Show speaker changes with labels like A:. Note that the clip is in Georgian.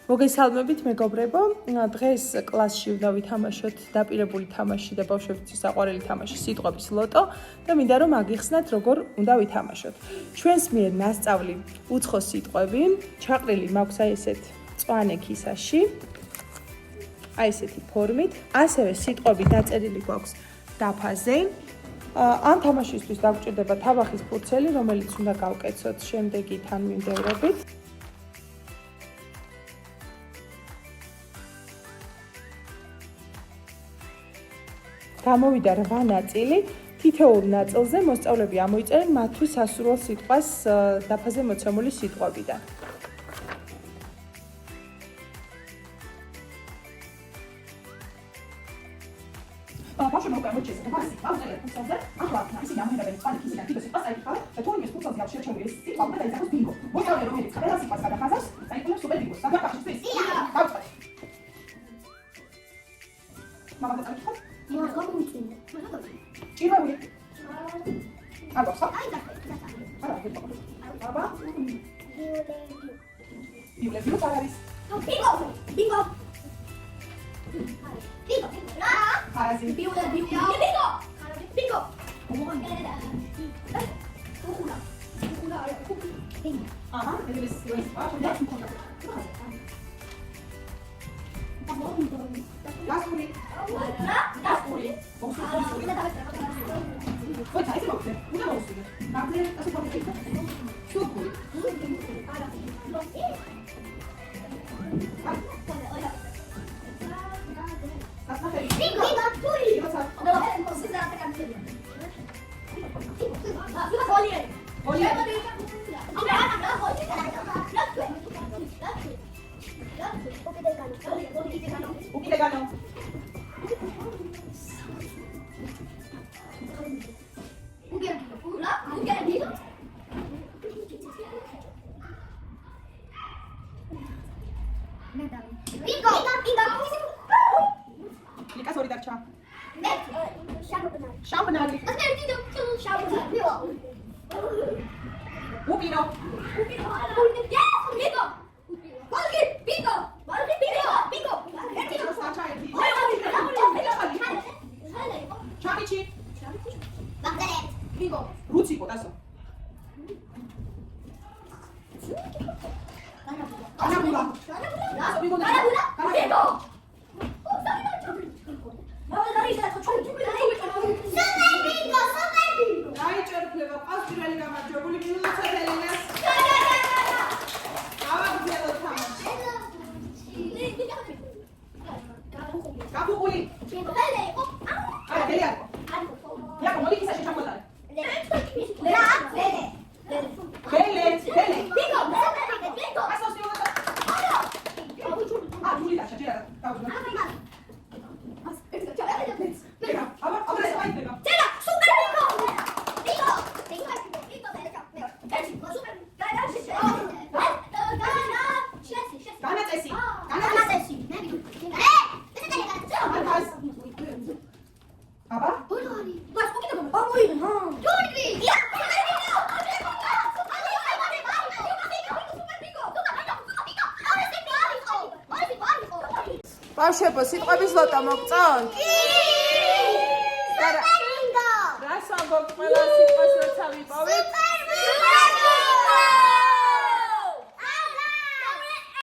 A: მოგესალმებით მეგობრებო, დღეს კლასში უნდა ვითამაშოთ დაპირებული თამაში და ბავშვებისთვის საყვარელი თამაში სიტყვების ლოტო და მინდა რომ აგიხსნათ როგორ უნდა ვითამაშოთ. ჩვენს მიერ ნასწავლი უცხო სიტყვები, ჩაყრილი მაქვს აი ესეთ მწვანე ქისაში, აი ესეთი ფორმით, ასევე სიტყვები დაწერილი გვაქვს დაფაზე. ამ თამაშისთვის დაგვჭირდება თაბახის ფურცელი, რომელიც უნდა გავკეცოთ შემდეგი თანმიმდევრობით. გამოვიდა 8 ნაწილი, თითოეულ ნაწილზე მოსწავლეები ამოიწერენ მათთვის სასურველ სიტყვას დაფაზე მოცემული სიტყვებიდან.
B: ბავშვებმა უკვე ამოიჭრეს ფასი, ავწერეთ ფურცელზე, ახლა ისინი ამოიღებენ მწვანე ქისიდან თითო სიტყვას, წაიკითხავენ და თუ იმის ფურცელზე აქვს შერჩეული ეს სიტყვა, უნდა დაიწეროს ბინგო. მოსწავლე რომელიც ყველა სიტყვას გადახაზავს, წაიკითხავს სუპერ ბინგოს. საგაკავშიროს ის. დავწყეთ. მამადა წაიკითხავს? ჭირვეული. აგობს ხა? არა, აბა. ბიბლები რო არის?
C: ბინგო! ბინგო! ბინგო!
B: ხარაზი.
C: ბინგო! ბინგო!
B: აჰა, ეს ის პარტია. გასული. გასული. ხო, წაიწე მოხდე. უნდა მოვსულე. ნამდვილად ასე ფორმები. შუქური. არა.
C: ბინგო! თური!
B: უკიდეგანო.
C: ბინგო! ბინგო!
B: ლიკას ორი დარჩა.
C: მე შამპანი.
B: შამპანი.
C: შამპანი.
B: უკინო.
C: ბინგო! ბინგო! ბინგო!
B: დარჩა ერთი. ჩამიჩი. ბინგო. რუცი პოტასო. განაბულა. ბინგო.
C: ბინგო!
B: დაიჭერფლება პასპირალი გამარჯვებული მილოცეთ ელენას. გავაგზავნოთ თამაში. გაფუყული. არა, ველი არ იყო. იაკო, მოდი ქისაში ჩამოდარე. ველი. ასოს მიუღოთ. ჯული დაშა, ჯერა. გავუძვენ. აბა, ეს აიდება. აბა?
A: ბავშვებო, სიტყვების ლოტო მოგწონთ?
C: ბინგო!
A: რას ამბობთ ყველა სიტყვას როცა ვიპოვეთ?